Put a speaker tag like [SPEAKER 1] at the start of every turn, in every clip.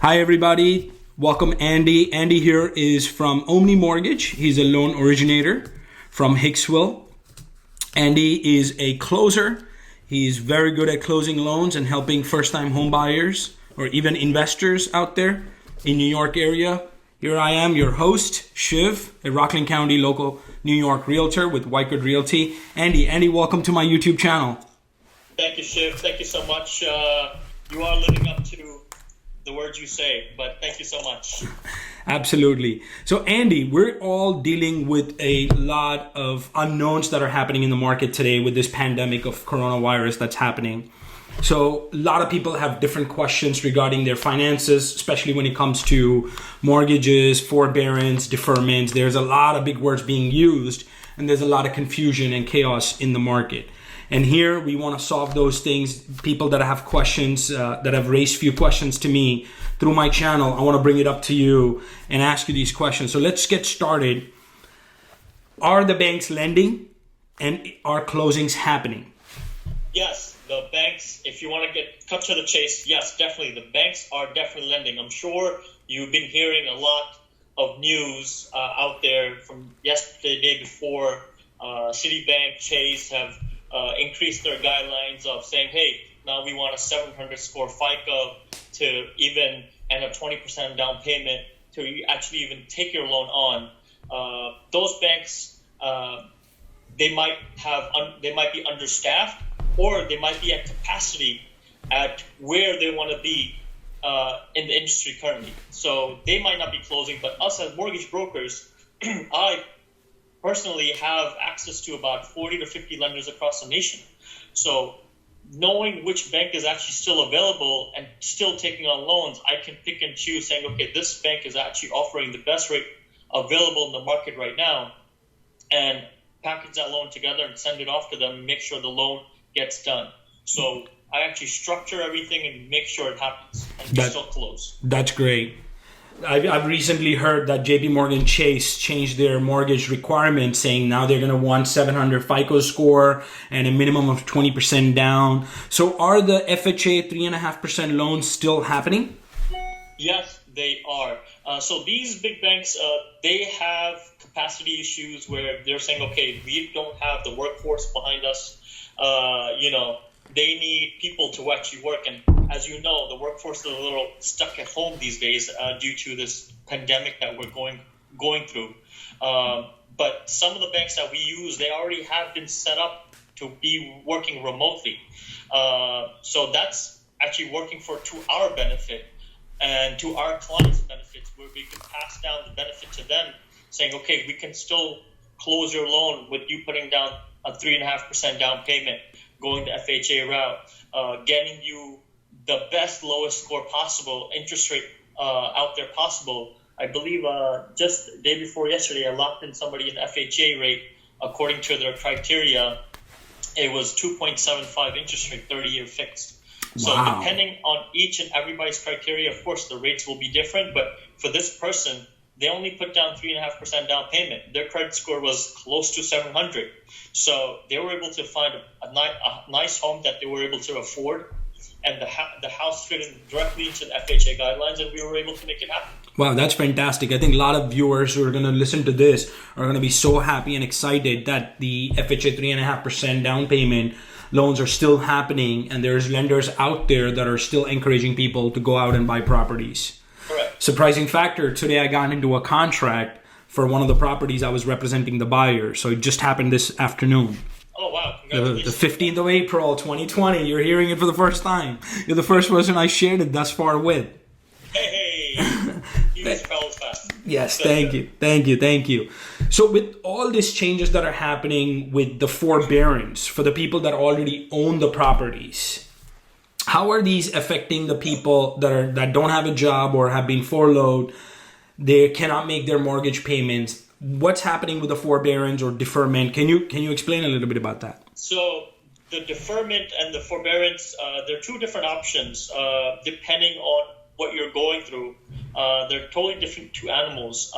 [SPEAKER 1] Hi, everybody. Welcome, Andy. Andy here is from Omni Mortgage. He's a loan originator from Hicksville. Andy is a closer. He's very good at closing loans and helping first-time home buyers or even investors out there in New York area. Here I am, your host, Shiv, a Rockland County local New York realtor with Whitewood Realty. Andy, welcome to my YouTube channel.
[SPEAKER 2] Thank you, Shiv. Thank you so much. You are living up to the words you say, but thank you so much.
[SPEAKER 1] Absolutely. So Andy, we're all dealing with a lot of unknowns that are happening in the market today with this pandemic of coronavirus that's happening. So a lot of people have different questions regarding their finances, especially when it comes to mortgages, forbearance, deferments. There's a lot of big words being used, and there's a lot of confusion and chaos in the market. And here we want to solve those things. People that have questions, that have raised few questions to me through my channel, I want to bring it up to you and ask you these questions. So let's get started. Are the banks lending and are closings happening?
[SPEAKER 2] Yes, the banks, if you want to get cut to the chase, yes, definitely. The banks are definitely lending. I'm sure you've been hearing a lot of news out there from yesterday, the day before. Citibank, Chase have increased their guidelines of saying, hey, now we want a 700 score FICO to even and a 20% down payment to actually even take your loan on. Those banks, they might be understaffed, or they might be at capacity at where they want to be in the industry currently. So they might not be closing, but us as mortgage brokers, I personally have access to about 40 to 50 lenders across the nation. So knowing which bank is actually still available and still taking on loans, I can pick and choose saying, okay, this bank is actually offering the best rate available in the market right now, and package that loan together and send it off to them and make sure the loan gets done. So I actually structure everything and make sure it happens and still close.
[SPEAKER 1] That's great. I've recently heard that JP Morgan Chase changed their mortgage requirements, saying now they're going to want 700 FICO score and a minimum of 20% down. So are the FHA 3.5% loans still happening?
[SPEAKER 2] Yes, they are. So these big banks, they have capacity issues where they're saying, okay, we don't have the workforce behind us. They need people to actually work. And as you know, the workforce is a little stuck at home these days due to this pandemic that we're going through. But some of the banks that we use, they already have been set up to be working remotely. So that's actually working to our benefit and to our clients' benefits, where we can pass down the benefit to them, saying, okay, we can still close your loan with you putting down a 3.5% down payment, going the FHA route, getting you the best lowest score possible, interest rate out there possible. I believe just the day before yesterday, I locked in somebody an FHA rate according to their criteria. It was 2.75 interest rate, 30-year fixed. So
[SPEAKER 1] Wow.
[SPEAKER 2] Depending on each and everybody's criteria, of course, the rates will be different. But for this person, they only put down 3.5% down payment. Their credit score was close to 700. So they were able to find a nice home that they were able to afford. And the house fitted directly into the FHA guidelines, and we were able to make it happen.
[SPEAKER 1] Wow, that's fantastic. I think a lot of viewers who are going to listen to this are going to be so happy and excited that the FHA 3.5% down payment loans are still happening, and there's lenders out there that are still encouraging people to go out and buy properties.
[SPEAKER 2] Correct.
[SPEAKER 1] Surprising factor, today I got into a contract for one of the properties I was representing the buyer. So it just happened this afternoon.
[SPEAKER 2] Oh, wow.
[SPEAKER 1] The
[SPEAKER 2] Congratulations.
[SPEAKER 1] 15th of April, 2020. You're hearing it for the first time. You're the first person I shared it thus far with.
[SPEAKER 2] Hey. You guys travels fast.
[SPEAKER 1] Yes, thank you. So with all these changes that are happening with the forbearance for the people that already own the properties, how are these affecting the people that don't have a job or have been furloughed? They cannot make their mortgage payments. What's happening with the forbearance or deferment? Can you explain a little bit about that?
[SPEAKER 2] So the deferment and the forbearance, they're two different options depending on what you're going through. They're totally different two animals.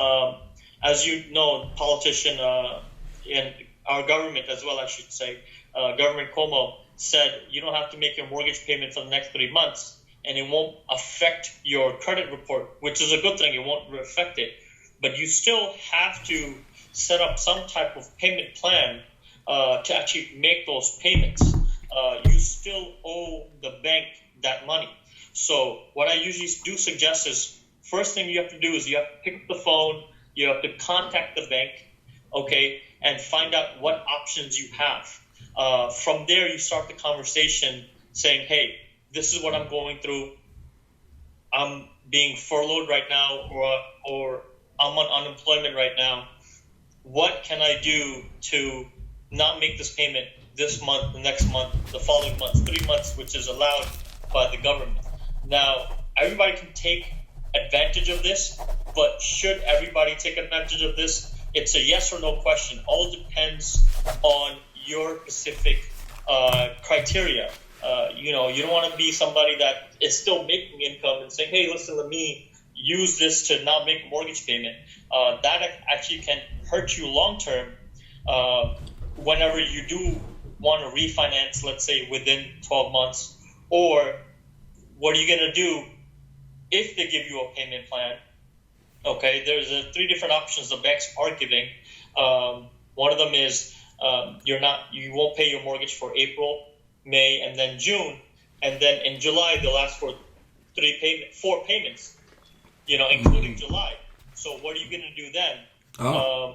[SPEAKER 2] As you know, politician and our government as well, I should say, Government Cuomo said you don't have to make your mortgage payment for the next 3 months. and it won't affect your credit report, which is a good thing. It won't affect it, but you still have to set up some type of payment plan to actually make those payments. You still owe the bank that money. So what I usually do suggest is, first thing you have to do is you have to pick up the phone, you have to contact the bank, okay, and find out what options you have. From there, you start the conversation saying, hey, this is what I'm going through. I'm being furloughed right now, or I'm on unemployment right now. What can I do to not make this payment this month, the next month, the following month, 3 months, which is allowed by the government? Now, everybody can take advantage of this, but should everybody take advantage of this? It's a yes or no question. All depends on your specific criteria. You don't want to be somebody that is still making income and saying, hey, listen, let me use this to not make a mortgage payment. That actually can hurt you long term whenever you do want to refinance, let's say within 12 months. Or what are you going to do if they give you a payment plan? Okay, there's 3 different options the banks are giving. One of them is you won't pay your mortgage for April, May, and then June, and then in July they'll ask for 4 payments, including July. So what are you going to do then?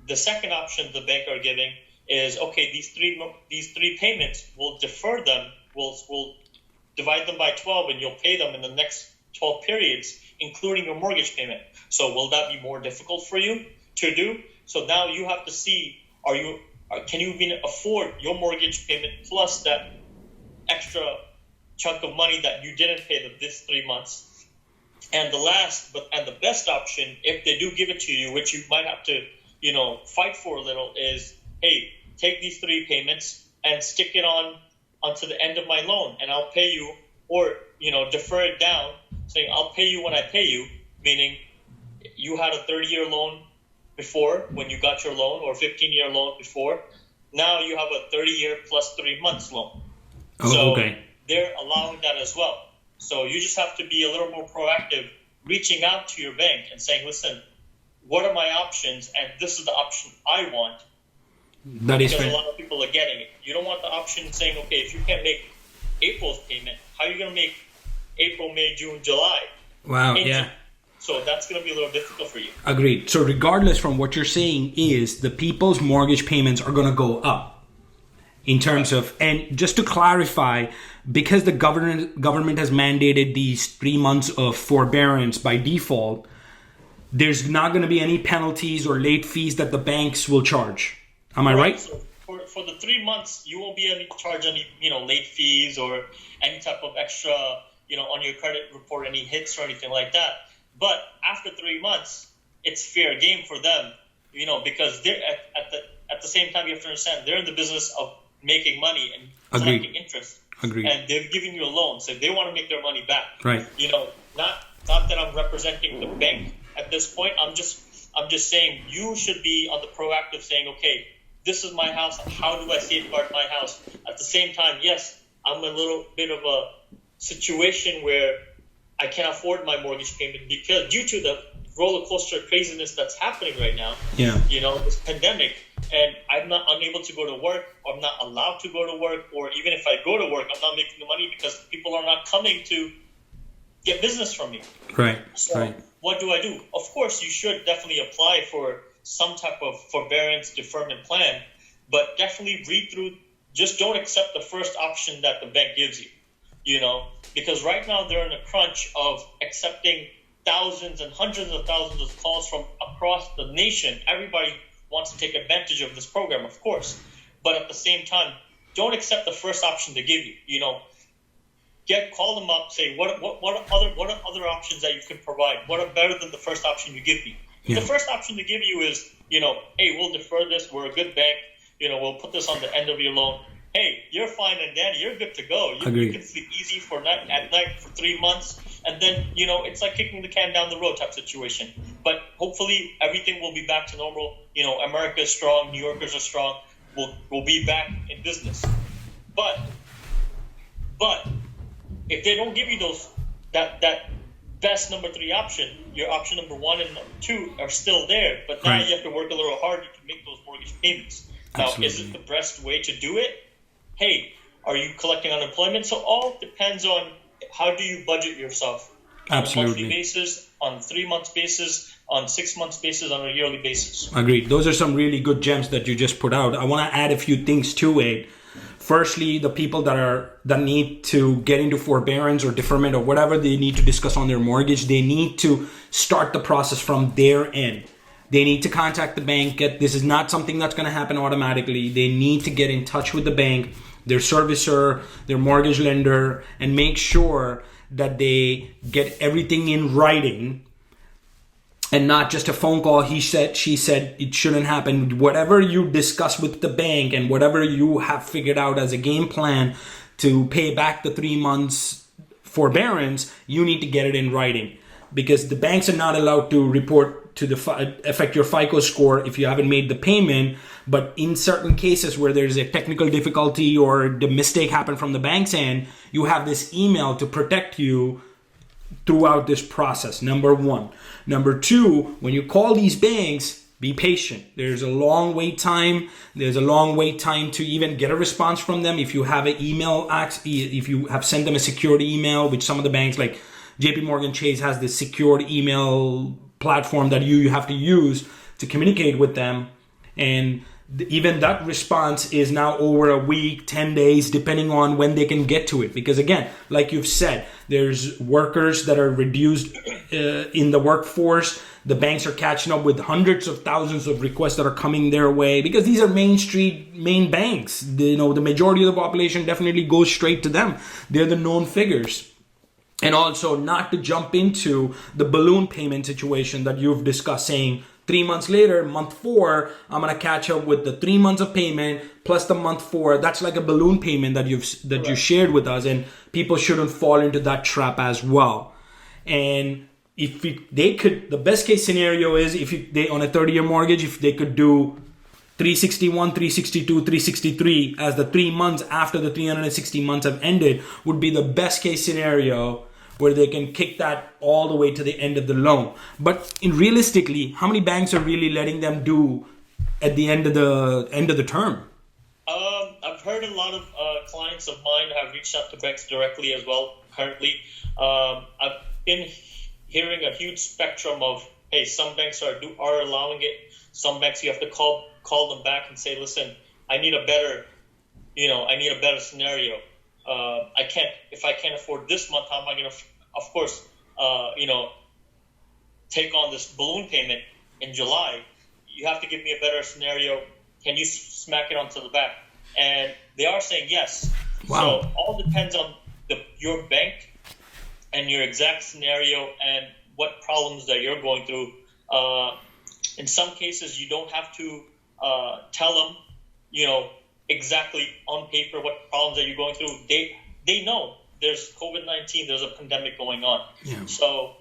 [SPEAKER 2] The second option the bank are giving is, okay, these three payments, we'll defer them, we'll divide them by 12, and you'll pay them in the next 12 periods, including your mortgage payment. So will that be more difficult for you to do? So now you have to see, can you even afford your mortgage payment plus that extra chunk of money that you didn't pay this 3 months? And the best option, if they do give it to you, which you might have to, fight for a little, is, hey, take these 3 payments and stick it onto the end of my loan, and I'll pay you, or defer it down, saying I'll pay you when I pay you, meaning you had a 30-year loan before when you got your loan, or 15-year loan before. Now you have a 30-year plus 3 months loan. Okay. They're allowing that as well. So you just have to be a little more proactive, reaching out to your bank and saying, listen, what are my options? And this is the option I want.
[SPEAKER 1] That is fair.
[SPEAKER 2] Because a lot of people are getting it. You don't want the option saying, okay, if you can't make April's payment, how are you going to make April, May, June, July?
[SPEAKER 1] Wow, yeah.
[SPEAKER 2] So that's going to be a little difficult for you.
[SPEAKER 1] Agreed. So regardless from what you're saying is the people's mortgage payments are going to go up in terms of, and just to clarify, because the government has mandated these 3 months of forbearance by default, there's not going to be any penalties or late fees that the banks will charge. Am I right?
[SPEAKER 2] So for the 3 months, you won't be charge any late fees or any type of extra on your credit report, any hits or anything like that. But after 3 months, it's fair game for them, because they're at the same time, you have to understand they're in the business of making money and collecting interest.
[SPEAKER 1] Agreed.
[SPEAKER 2] And they're giving you a loan, so they want to make their money back.
[SPEAKER 1] Right.
[SPEAKER 2] Not that I'm representing the bank at this point. I'm just saying you should be on the proactive, saying, okay, this is my house. How do I safeguard my house? At the same time, yes, I'm a little bit of a situation where I can't afford my mortgage payment because due to the roller coaster craziness that's happening right now.
[SPEAKER 1] Yeah.
[SPEAKER 2] This pandemic, and I'm not unable to go to work, or I'm not allowed to go to work, or even if I go to work, I'm not making the money because people are not coming to get business from me.
[SPEAKER 1] Right.
[SPEAKER 2] So what do I do? Of course, you should definitely apply for some type of forbearance deferment plan, but definitely read through. Just don't accept the first option that the bank gives you. Because right now they're in a crunch of accepting thousands and hundreds of thousands of calls from across the nation. Everybody wants to take advantage of this program, of course. But at the same time, don't accept the first option they give you. Call them up, say, what are other options that you can provide? What are better than the first option you give me? Yeah. The first option they give you is, hey, we'll defer this. We're a good bank. We'll put this on the end of your loan. Hey, you're fine and dandy. You're good to go. You can sleep easy at night for 3 months. And then, it's like kicking the can down the road type situation. But hopefully everything will be back to normal. America is strong. New Yorkers are strong. We'll be back in business. But if they don't give you that best number 3 option, your option number 1 and number 2 are still there, but now you have to work a little harder to make those mortgage payments. Absolutely. Now, is it the best way to do it? Hey, are you collecting unemployment? So all depends on how do you budget yourself on a monthly basis, on 3 months basis, on 6 months basis, on a yearly basis.
[SPEAKER 1] Agreed. Those are some really good gems that you just put out. I want to add a few things to it. Firstly, the people that need to get into forbearance or deferment or whatever they need to discuss on their mortgage, they need to start the process from their end. They need to contact the bank. This is not something that's going to happen automatically. They need to get in touch with the bank, their servicer, their mortgage lender, and make sure that they get everything in writing and not just a phone call. He said, she said, it shouldn't happen. Whatever you discuss with the bank and whatever you have figured out as a game plan to pay back the 3 months forbearance, you need to get it in writing, because the banks are not allowed to report to affect your FICO score if you haven't made the payment. But in certain cases where there's a technical difficulty or the mistake happened from the bank's end, you have this email to protect you throughout this process. Number 1. Number 2, when you call these banks, be patient. There's a long wait time. There's a long wait time to even get a response from them. If you have an email, if you have sent them a secured email, which some of the banks like JP Morgan Chase has this secured email platform that you have to use to communicate with them. And even that response is now over a week, 10 days, depending on when they can get to it. Because again, like you've said, there's workers that are reduced in the workforce. The banks are catching up with hundreds of thousands of requests that are coming their way, because these are main banks. The majority of the population definitely goes straight to them. They're the known figures. And also not to jump into the balloon payment situation that you've discussed, saying 3 months later, month 4, I'm going to catch up with the 3 months of payment plus the month 4. That's like a balloon payment that you shared with us, and people shouldn't fall into that trap as well. And if they could, the best case scenario is if they on a 30-year mortgage, if they could do 361, 362, 363 as the 3 months after the 360 months have ended, would be the best case scenario, where they can kick that all the way to the end of the loan. But realistically, how many banks are really letting them do at the end of the term?
[SPEAKER 2] I've heard a lot of clients of mine have reached out to banks directly as well. Currently, I've been hearing a huge spectrum of, hey, some banks are allowing it. Some banks you have to call them back and say, listen, I need a better scenario. If I can't afford this month, how am I going to, of course, take on this balloon payment in July? You have to give me a better scenario. Can you smack it onto the back? And they are saying yes. Wow. So all depends on your bank and your exact scenario and what problems that you're going through. In some cases, you don't have to tell them, exactly on paper what problems are you going through. They know there's COVID-19, there's a pandemic going on. Yeah. So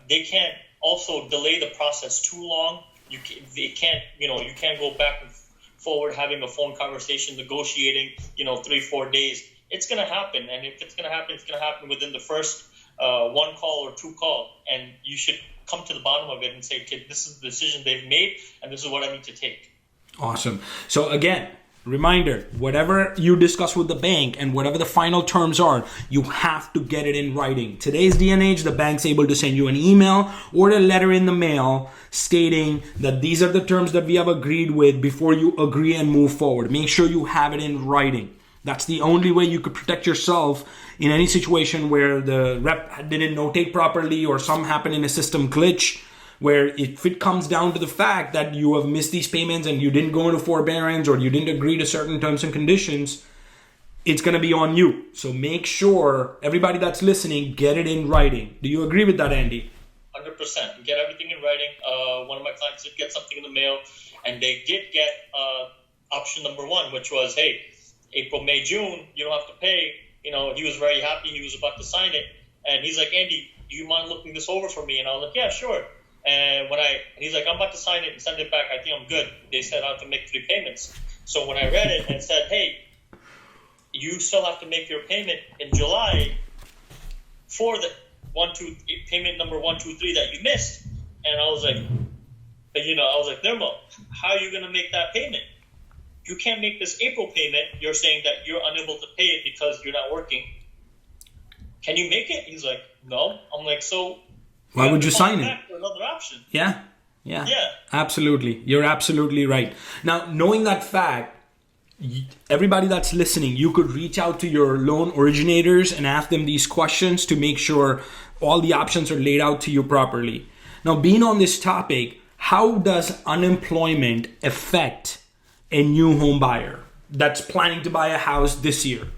[SPEAKER 2] they can't also delay the process too long. You can't go back and forward having a phone conversation, negotiating, 3-4 days. It's going to happen. And if it's going to happen, it's going to happen within the first 1 call or 2 calls. And you should come to the bottom of it and say, okay, this is the decision they've made, and this is what I need to take.
[SPEAKER 1] Awesome. So again, reminder, whatever you discuss with the bank and whatever the final terms are, you have to get it in writing. Today's day and age, the bank's able to send you an email or a letter in the mail stating that these are the terms that we have agreed with before you agree and move forward. Make sure you have it in writing. That's the only way you could protect yourself in any situation where the rep didn't notate properly or something happened in a system glitch, where if it comes down to the fact that you have missed these payments and you didn't go into forbearance or you didn't agree to certain terms and conditions, it's going to be on you. So make sure, everybody that's listening, get it in writing. Do you agree with that, Andy?
[SPEAKER 2] 100%. Get everything in writing. One of my clients did get something in the mail, and they did get option number 1, which was, hey, April, May, June, you don't have to pay. He was very happy. He was about to sign it. And he's like, Andy, do you mind looking this over for me? And I was like, yeah, sure. And he's like, I'm about to sign it and send it back. I think I'm good. They said I have to make 3 payments. So when I read it and said, hey, you still have to make your payment in July, for the payment number 123 that you missed. And I was like, Nirmal, how are you going to make that payment? You can't make this April payment. You're saying that you're unable to pay it because you're not working. Can you make it? He's like, no. I'm like, so
[SPEAKER 1] why would you sign it?
[SPEAKER 2] For another option.
[SPEAKER 1] Yeah. Absolutely. You're absolutely right. Now, knowing that fact, everybody that's listening, you could reach out to your loan originators and ask them these questions to make sure all the options are laid out to you properly. Now, being on this topic, how does unemployment affect a new home buyer that's planning to buy a house this year?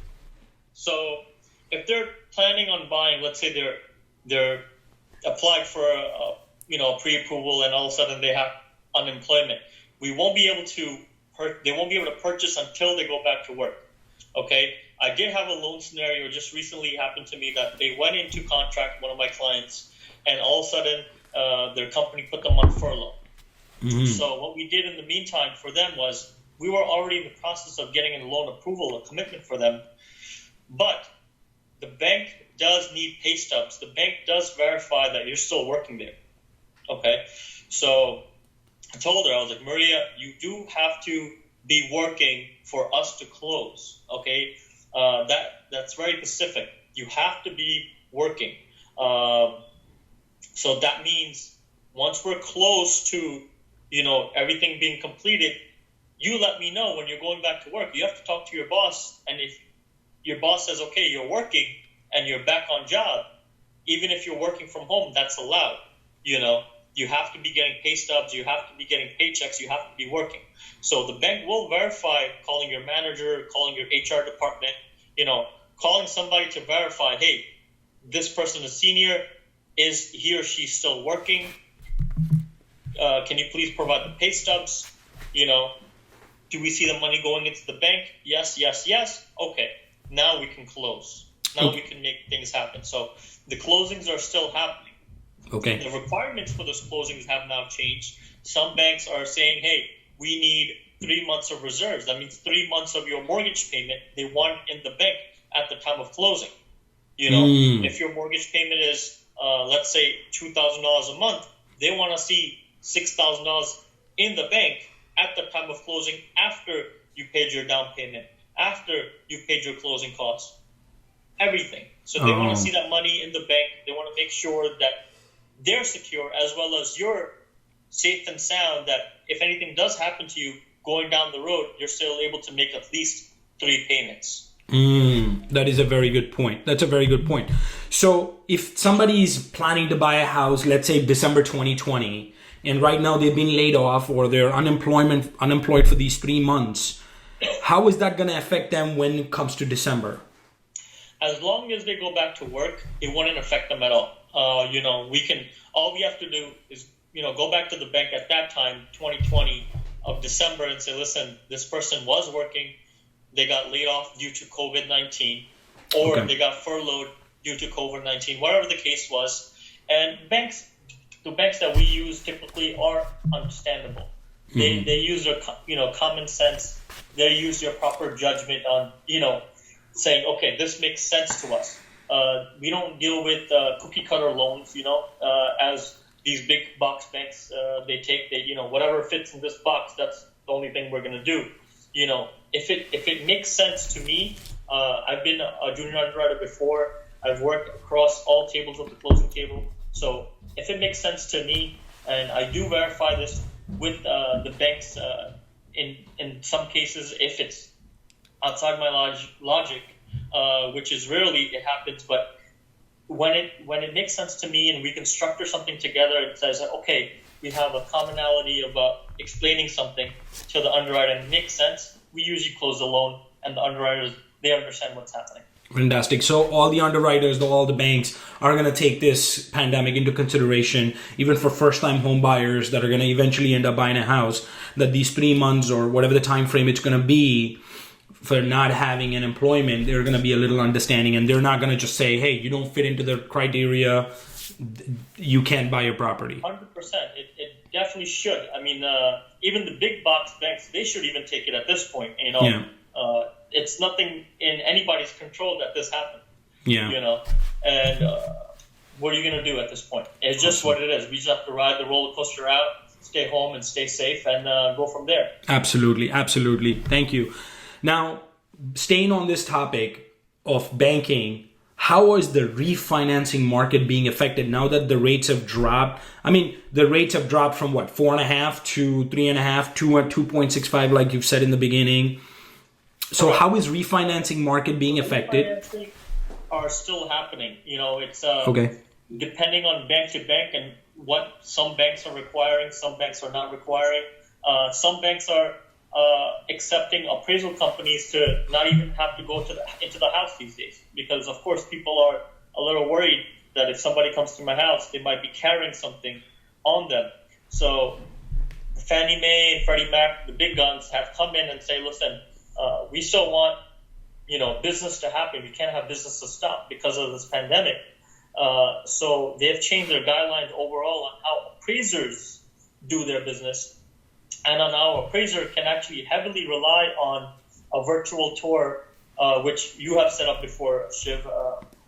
[SPEAKER 2] So if they're planning on buying, let's say they're applied for a pre-approval and all of a sudden they have unemployment, they won't be able to purchase until they go back to work. Okay, I did have a loan scenario just recently happened to me that they went into contract, one of my clients, and all of a sudden their company put them on furlough. Mm-hmm. So what we did in the meantime for them was we were already in the process of getting a loan approval, a commitment for them, but the bank does need pay stubs. The bank does verify that you're still working there. Okay, so I told her, I was like, Maria, you do have to be working for us to close. Okay, that's very specific. You have to be working. So that means once we're close to, everything being completed, you let me know when you're going back to work. You have to talk to your boss, and if your boss says, okay, you're working and you're back on job, even if you're working from home, that's allowed. You have to be getting pay stubs, you have to be getting paychecks, you have to be working. So the bank will verify, calling your manager, calling your HR department, calling somebody to verify, hey, this person is senior, is he or she still working? Can you please provide the pay stubs? Do we see the money going into the bank? Yes. Okay, now we can close. Now we can make things happen. So the closings are still happening.
[SPEAKER 1] Okay.
[SPEAKER 2] The requirements for those closings have now changed. Some banks are saying, hey, we need 3 months of reserves. That means 3 months of your mortgage payment they want in the bank at the time of closing. If your mortgage payment is, let's say, $2,000 a month, they want to see $6,000 in the bank at the time of closing after you paid your down payment, after you paid your closing costs, everything. So they want to see that money in the bank. They want to make sure that they're secure as well as you're safe and sound, that if anything does happen to you going down the road, you're still able to make at least 3 payments.
[SPEAKER 1] That is a very good point. That's a very good point. So if somebody's planning to buy a house, let's say December 2020, and right now they've been laid off or they're unemployed for these 3 months, how is that going to affect them when it comes to December?
[SPEAKER 2] As long as they go back to work, it wouldn't affect them at all. All we have to do is, go back to the bank at that time, 2020 of December, and say, listen, this person was working. They got laid off due to COVID-19, or they got furloughed due to COVID-19, whatever the case was. And the banks that we use typically are understandable. Mm-hmm. They use their, common sense. They use their proper judgment on, saying, okay, this makes sense to us. We don't deal with cookie cutter loans, as these big box banks they take. Whatever fits in this box, that's the only thing we're gonna do. If it makes sense to me, I've been a junior underwriter before. I've worked across all tables of the closing table. So if it makes sense to me, and I do verify this with the banks, in some cases, if it's outside my logic, which is rarely it happens, but when it makes sense to me and we can structure something together, it says, okay, we have a commonality of explaining something to the underwriter and it makes sense, we usually close the loan, and the underwriters, they understand what's happening.
[SPEAKER 1] Fantastic. So all the underwriters, all the banks are going to take this pandemic into consideration, even for first-time home buyers that are going to eventually end up buying a house, that these 3 months or whatever the time frame it's going to be for not having an employment, they're going to be a little understanding, and they're not going to just say, hey, you don't fit into the criteria, you can't buy your property.
[SPEAKER 2] 100%. It definitely should. I mean, even the big box banks, they should even take it at this point.
[SPEAKER 1] Yeah.
[SPEAKER 2] It's nothing in anybody's control that this happened.
[SPEAKER 1] Yeah.
[SPEAKER 2] And what are you going to do at this point? It's just what it is. We just have to ride the roller coaster out, stay home and stay safe, and go from there.
[SPEAKER 1] Absolutely. Absolutely. Thank you. Now, staying on this topic of banking, how is the refinancing market being affected now that the rates have dropped? I mean, the rates have dropped from what, 4.5 to 3.5 to 2.65, like you've said in the beginning. So how is refinancing market being affected?
[SPEAKER 2] Refinancing are still happening. It's
[SPEAKER 1] Okay.
[SPEAKER 2] depending on bank to bank and what some banks are requiring, some banks are not requiring. Some banks are accepting appraisal companies to not even have to go into the house these days, because of course people are a little worried that if somebody comes to my house, they might be carrying something on them. So Fannie Mae and Freddie Mac, the big guns, have come in and say, listen, we still want business to happen. We can't have business to stop because of this pandemic. So they've changed their guidelines overall on how appraisers do their business. And on our appraiser can actually heavily rely on a virtual tour, which you have set up before, Shiv.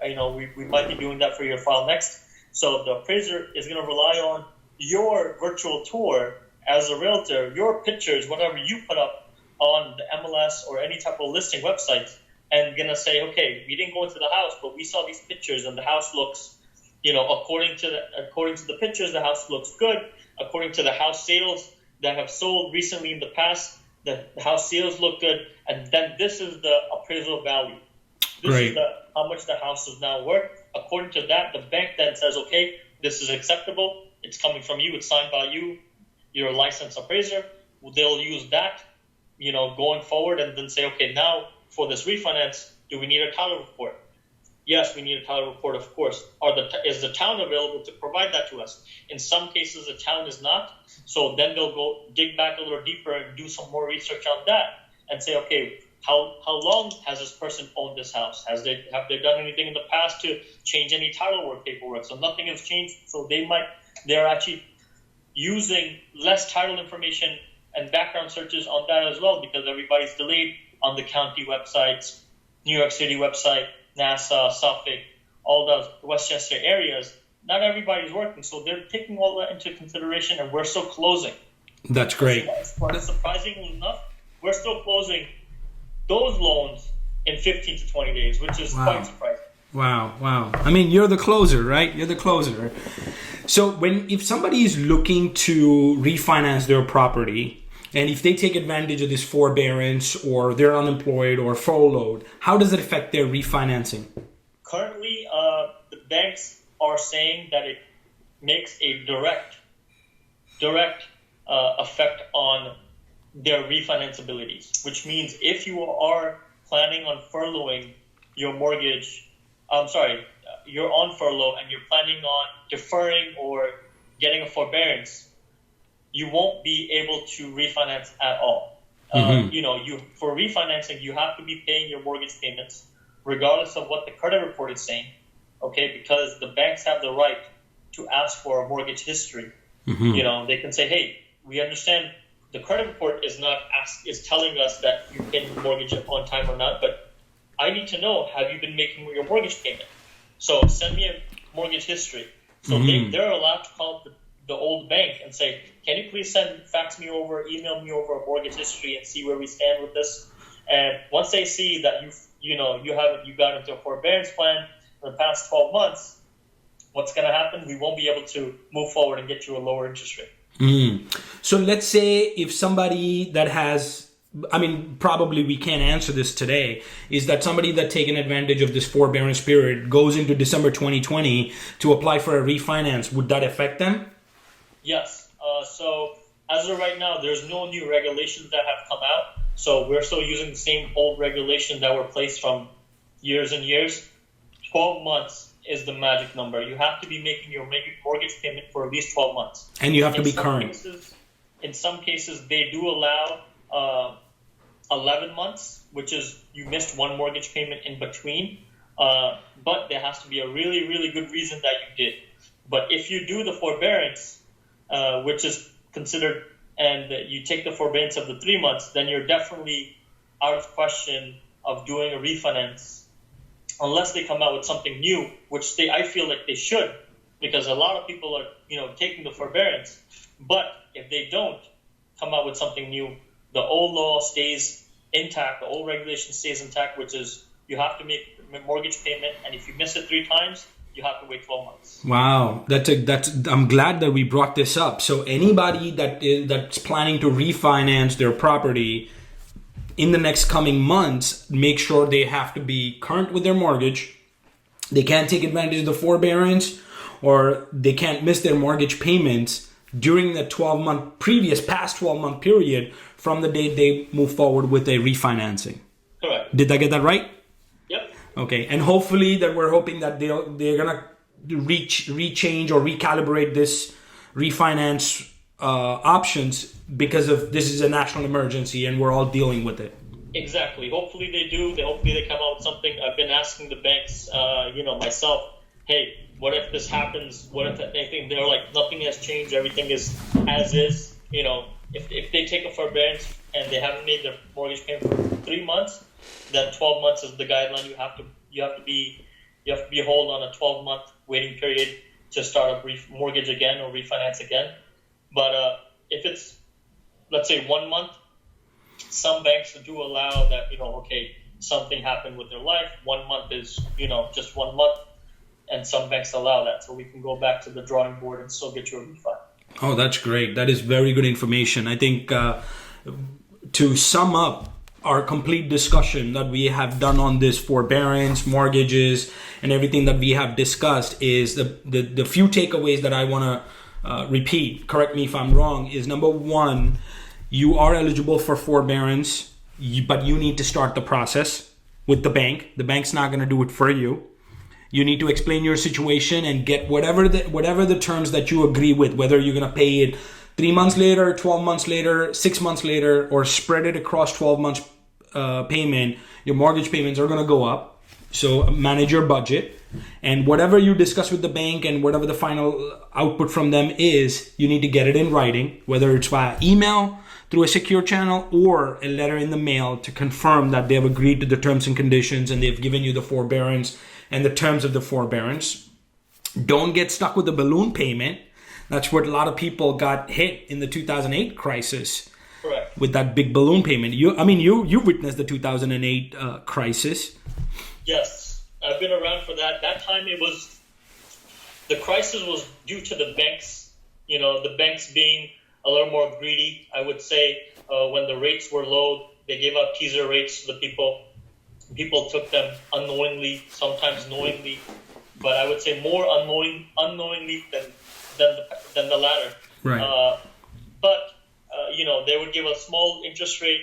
[SPEAKER 2] We might be doing that for your file next. So the appraiser is going to rely on your virtual tour as a realtor, your pictures, whatever you put up on the MLS or any type of listing websites, and going to say, okay, we didn't go into the house, but we saw these pictures and the house looks, according to the pictures, the house looks good. According to the house sales that have sold recently in the past, the house sales look good, and then this is the appraisal value. This
[SPEAKER 1] Great.
[SPEAKER 2] is how much the house is now worth. According to that, the bank then says, okay, this is acceptable. It's coming from you. It's signed by you. You're a licensed appraiser. They'll use that, going forward, and then say, okay, now for this refinance, do we need a title report? Yes, we need a title report, of course. Is the town available to provide that to us? In some cases, the town is not. So then they'll go dig back a little deeper and do some more research on that and say, okay, how long has this person owned this house? Have they done anything in the past to change any title work paperwork? So nothing has changed. So they're actually using less title information and background searches on that as well, because everybody's delayed on the county websites, New York City website, Nassau, Suffolk, all those Westchester areas. Not everybody's working, so they're taking all that into consideration, and we're still closing.
[SPEAKER 1] That's great.
[SPEAKER 2] Surprisingly enough, we're still closing those loans in 15 to 20 days, which is quite surprising.
[SPEAKER 1] Wow. I mean, you're the closer, right? You're the closer. So if somebody is looking to refinance their property, and if they take advantage of this forbearance, or they're unemployed or furloughed, how does it affect their refinancing?
[SPEAKER 2] Currently, the banks are saying that it makes a direct effect on their refinanceabilities, which means if you are planning on furloughing your mortgage, you're on furlough and you're planning on deferring or getting a forbearance, you won't be able to refinance at all. For refinancing, you have to be paying your mortgage payments, regardless of what the credit report is saying. Okay, because the banks have the right to ask for a mortgage history. They can say, hey, we understand the credit report is telling us that you can mortgage it on time or not, but I need to know, have you been making your mortgage payment? So send me a mortgage history. So they're allowed to call the old bank and say, can you please fax me over, email me over a mortgage history and see where we stand with this? And once they see that you got into a forbearance plan in the past 12 months, what's going to happen? We won't be able to move forward and get you a lower interest rate.
[SPEAKER 1] So let's say if somebody that has, probably we can't answer this today, is that somebody that taken advantage of this forbearance period goes into December 2020 to apply for a refinance, would that affect them?
[SPEAKER 2] Yes. So as of right now, there's no new regulations that have come out. So we're still using the same old regulations that were placed from years and years. 12 months is the magic number. You have to be making your mortgage payment for at least 12 months.
[SPEAKER 1] And you have to be current.
[SPEAKER 2] In some cases, they do allow 11 months, which is you missed one mortgage payment in between. But there has to be a really, really good reason that you did. But if you do the forbearance, which is considered, and you take the forbearance of the 3 months, then you're definitely out of question of doing a refinance unless they come out with something new, which I feel like they should, because a lot of people are, taking the forbearance. But if they don't come out with something new, the old law stays intact, the old regulation stays intact, which is you have to make a mortgage payment, and if you miss it 3 times, you have to wait 12 months.
[SPEAKER 1] Wow, I'm glad that we brought this up. So anybody that's planning to refinance their property in the next coming months, make sure they have to be current with their mortgage. They can't take advantage of the forbearance, or they can't miss their mortgage payments during the past 12-month period from the date they move forward with a refinancing.
[SPEAKER 2] Correct.
[SPEAKER 1] Did I get that right?
[SPEAKER 2] Yep.
[SPEAKER 1] Okay, and hopefully that we're hoping that they're gonna rechange or recalibrate this refinance options, because of this is a national emergency and we're all dealing with it.
[SPEAKER 2] Exactly. Hopefully they do. Hopefully they come out with something. I've been asking the banks, myself, hey, what if this happens? What if anything? They're like, nothing has changed. Everything is as is. If they take a forbearance and they haven't made their mortgage payment for 3 months, then 12 months is the guideline. You have to be hold on a 12-month waiting period to start a mortgage again or refinance again. But if it's, let's say, 1 month, some banks do allow that, something happened with their life. 1 month is, just 1 month. And some banks allow that. So we can go back to the drawing board and still get you a refi.
[SPEAKER 1] Oh, that's great. That is very good information. I think to sum up our complete discussion that we have done on this forbearance, mortgages, and everything that we have discussed is the few takeaways that I want to repeat, correct me if I'm wrong, is number 1, you are eligible for forbearance, but you need to start the process with the bank. The bank's not going to do it for you. You need to explain your situation and get whatever the terms that you agree with, whether you're going to pay it 3 months later, 12 months later, 6 months later, or spread it across 12 months payment. Your mortgage payments are going to go up. So manage your budget, and whatever you discuss with the bank and whatever the final output from them is, you need to get it in writing, whether it's via email, through a secure channel, or a letter in the mail to confirm that they have agreed to the terms and conditions and they've given you the forbearance and the terms of the forbearance. Don't get stuck with the balloon payment. That's what a lot of people got hit in the 2008 crisis.
[SPEAKER 2] Correct.
[SPEAKER 1] With that big balloon payment. You witnessed the 2008 crisis.
[SPEAKER 2] Yes, I've been around for that. That time the crisis was due to the banks, the banks being a little more greedy, I would say. When the rates were low, they gave out teaser rates to the people. People took them unknowingly, sometimes knowingly, but I would say more unknowingly than the latter.
[SPEAKER 1] Right.
[SPEAKER 2] But they would give a small interest rate,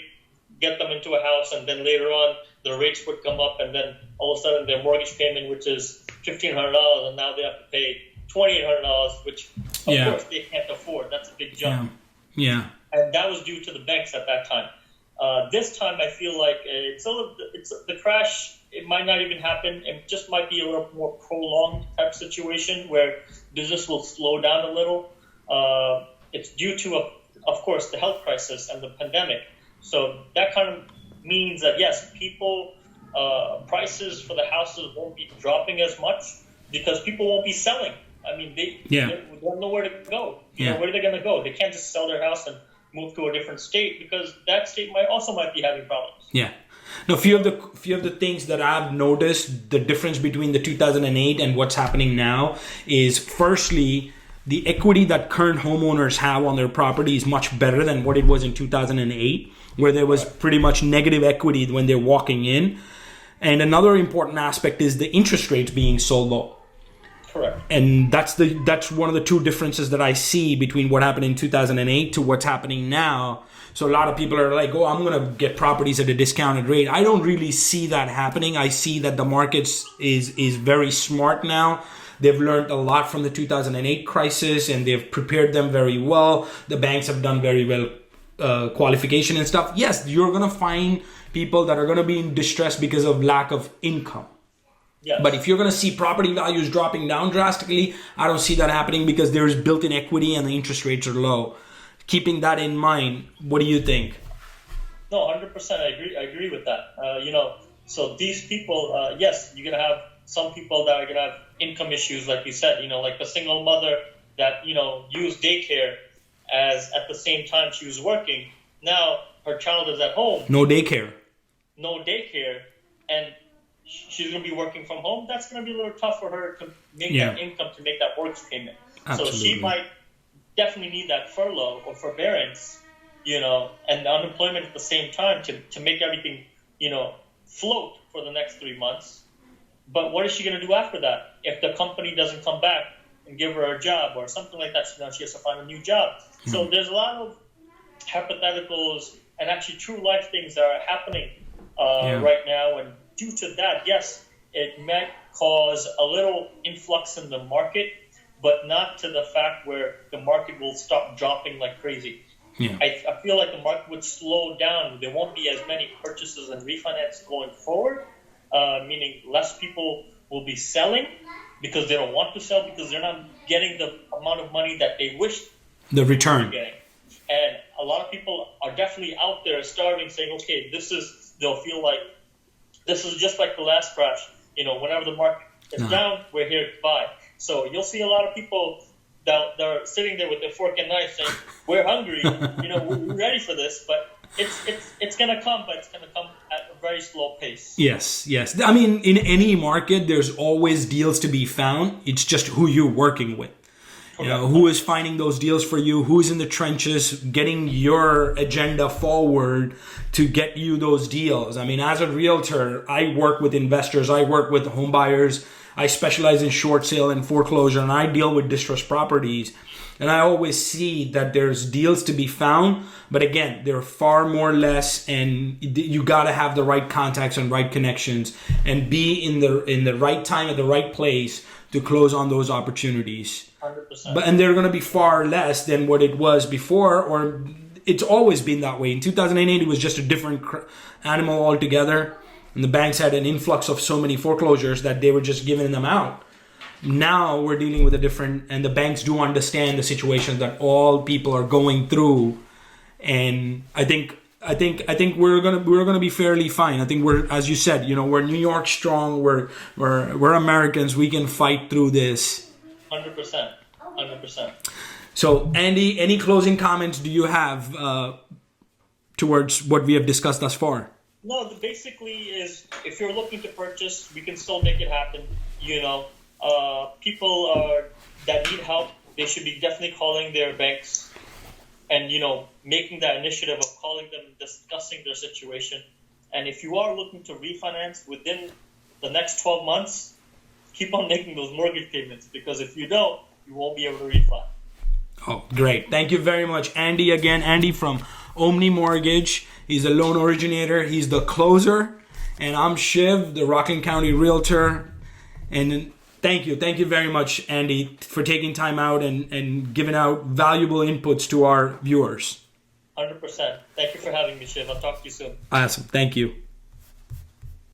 [SPEAKER 2] get them into a house, and then later on the rates would come up, and then all of a sudden their mortgage payment, which is $1,500, and now they have to pay $2,800, which of course they can't afford. That's a big jump.
[SPEAKER 1] Yeah.
[SPEAKER 2] And that was due to the banks at that time. This time, I feel like it's the crash. It might not even happen. It just might be a little more prolonged type situation where business will slow down a little. It's due to, of course, the health crisis and the pandemic. So that kind of means that yes, prices for the houses won't be dropping as much because people won't be selling. I mean, they don't know where to go. Where are they going to go? They can't just sell their house and move to a different state because that state might be having problems.
[SPEAKER 1] Yeah. Now, few of the things that I've noticed, the difference between the 2008 and what's happening now is, firstly, the equity that current homeowners have on their property is much better than what it was in 2008, where there was pretty much negative equity when they're walking in. And another important aspect is the interest rates being so low.
[SPEAKER 2] Correct.
[SPEAKER 1] And that's one of the two differences that I see between what happened in 2008 to what's happening now. So a lot of people are like, oh, I'm going to get properties at a discounted rate. I don't really see that happening. I see that the market is very smart now. They've learned a lot from the 2008 crisis and they've prepared them very well. The banks have done very well qualification and stuff. Yes, you're going to find people that are going to be in distress because of lack of income.
[SPEAKER 2] Yes.
[SPEAKER 1] But if you're going to see property values dropping down drastically, I don't see that happening because there is built-in equity and the interest rates are low. Keeping that in mind, what do you think?
[SPEAKER 2] No, 100%. I agree with that. So these people, yes, you're gonna have some people that are gonna have income issues, like you said, like the single mother that used daycare as at the same time she was working. Now her child is at home,
[SPEAKER 1] No daycare.
[SPEAKER 2] and she's gonna be working from home. That's gonna be a little tough for her to make
[SPEAKER 1] Yeah.
[SPEAKER 2] that income, to make that works payment.
[SPEAKER 1] Absolutely.
[SPEAKER 2] So she might definitely need that furlough or forbearance, and the unemployment at the same time to make everything, float for the next 3 months. But what is she going to do after that? If the company doesn't come back and give her a job or something like that, now she has to find a new job. So there's a lot of hypotheticals and actually true life things that are happening right now. And due to that, yes, it might cause a little influx in the market, but not to the fact where the market will stop dropping like crazy.
[SPEAKER 1] Yeah.
[SPEAKER 2] I feel like the market would slow down. There won't be as many purchases and refinance going forward, meaning less people will be selling because they don't want to sell because they're not getting the amount of money that they wish
[SPEAKER 1] The return.
[SPEAKER 2] getting. And a lot of people are definitely out there starving, saying, okay, they'll feel like this is just like the last crash. Whenever the market is down, we're here to buy. So you'll see a lot of people that are sitting there with their fork and knife saying, we're hungry, we're ready for this, but it's going to come, but it's going to come at a very slow pace.
[SPEAKER 1] Yes. I mean, in any market, there's always deals to be found. It's just who you're working with. Who is finding those deals for you, who's in the trenches, getting your agenda forward to get you those deals. I mean, as a realtor, I work with investors, I work with home buyers, I specialize in short sale and foreclosure, and I deal with distressed properties. And I always see that there's deals to be found, but again, they're far more less, and you got to have the right contacts and right connections and be in the right time at the right place to close on those opportunities.
[SPEAKER 2] 100%.
[SPEAKER 1] And they're going to be far less than what it was before, or it's always been that way. In 2008, it was just a different animal altogether. And the banks had an influx of so many foreclosures that they were just giving them out. Now we're dealing with a different, and the banks do understand the situation that all people are going through. And I think we're gonna be fairly fine. I think we're, as you said, we're New York strong. We're Americans. We can fight through this.
[SPEAKER 2] 100%.
[SPEAKER 1] So, Andy, any closing comments do you have towards what we have discussed thus far?
[SPEAKER 2] No, basically is if you're looking to purchase, we can still make it happen. People that need help, they should be definitely calling their banks and, making that initiative of calling them, discussing their situation. And if you are looking to refinance within the next 12 months, keep on making those mortgage payments, because if you don't, you won't be able to refi.
[SPEAKER 1] Oh, great. Thank you very much, Andy. Again, Andy from Omni Mortgage. He's a loan originator. He's the closer. And I'm Shiv, the Rockland County Realtor. And thank you very much, Andy, for taking time out and giving out valuable inputs to our viewers.
[SPEAKER 2] 100%. Thank you for having me, Shiv. I'll talk to you soon.
[SPEAKER 1] Awesome. Thank you.